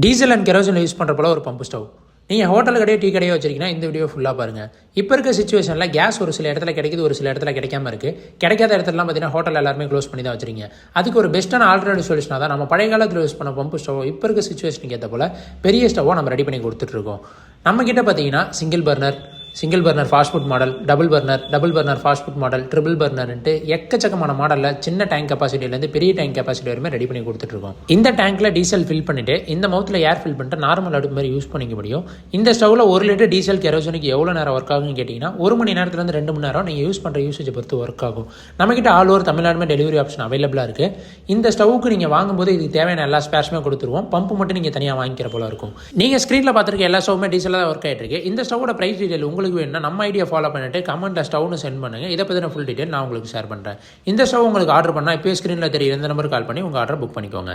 Diesel and kerosene use பண்ணுற போல ஒரு பம்பு ஸ்டவ். நீங்கள் ஹோட்டல் கடையோ டீ கடையோ வச்சிருக்கீங்கன்னா இந்த வீடியோ ஃபுல்லாக பாருங்கள். இப்போ இருக்க சிச்சுவேஷனில் கேஸ் ஒரு சில இடத்துல கிடைக்குது, ஒரு சில இடத்துல கிடைக்காம இருக்குது. கிடைக்காத இடத்துலலாம் பார்த்தீங்கன்னா ஹோட்டல் எல்லாருமே க்ளோஸ் பண்ணி தான் வச்சிருக்கீங்க. அதுக்கு ஒரு பெஸ்ட்டான ஆல்டர்னேட்டிவ் சொல்யூஷனாக தான் நம்ம பழைய காலத்தில் யூஸ் பண்ண பம்பு ஸ்டவ் இப்போ இருக்க சிச்சுவேஷனுக்கு ஏற்ற போல் பெரிய ஸ்டவ்வாக நம்ம ரெடி பண்ணி கொடுத்துட்ருக்கோம். நம்மக்கிட்ட பார்த்தீங்கன்னா single burner fast food model, double burner fast food model, triple பர்னர்ன்ட்டு எக்கச்சக்கமான மாடலில் சின்ன டேங்க் கெப்பாசிட்டிலேருந்து பெரிய டேங்க் கெப்பாசிட்டி வரைக்கும் ரெடி பண்ணி கொடுத்துட்ருக்கோம். இந்த டேங்க்கில் டீசல் ஃபில் பண்ணிவிட்டு இந்த மவுத்தில் ஏர் ஃபில் பண்ணிட்டு நார்மல் அடுப்பு மாதிரி யூஸ் பண்ணிக்க முடியும். இந்த ஸ்டவ்வில் 1 லிட்டர் டீசல் கெரோசினுக்கு எவ்வளோ நேரம் ஒர்க் ஆகுன்னு கேட்டிங்கன்னா 1 மணி நேரத்துலேருந்து 2 மணி நேரம் நீங்கள் யூஸ் பண்ணுற யூசேஜை பொறுத்து ஒர்க் ஆகும். நம்மக்கிட்ட ஆல் ஓவர் தமிழ்நாடுமே டெலிவரி ஆப்ஷன் அவைலபிளாக இருக்குது. இந்த ஸ்டவ்வுக்கு நீங்கள் வாங்கும்போது இதுக்கு தேவையான எல்லா ஸ்பேர்ஸுமே கொடுத்துருவோம். பம்பு மட்டும் நீங்கள் தனியாக வாங்கிக்கிற போல இருக்கும். நீங்கள் ஸ்க்ரீனில் பார்த்துருக்க எல்லா ஸ்டவ்வுமே டீசலாக தான் ஒர்க் ஆகிட்டு இருக்கு. இந்த ஸ்டவோட ப்ரைஸ் டீட்டெயில் உங்களுக்கு வேணும்னா நம்ம ஐடியா ஃபாலோ பண்ணிட்டு கமெண்ட்டில் ஸ்டவ்னு சென்ட் பண்ணுங்கள். இதை பற்றின ஃபுல் டீட்டெயில் நான் உங்களுக்கு ஷேர் பண்ணுறேன். இந்த ஸ்டவ் உங்களுக்கு ஆர்டர் பண்ணால் இப்போ ஸ்க்ரீனில் தெரியுற இந்த நம்பருக்கு கால் பண்ணி உங்கள் ஆர்டர் புக் பண்ணிக்கோங்க.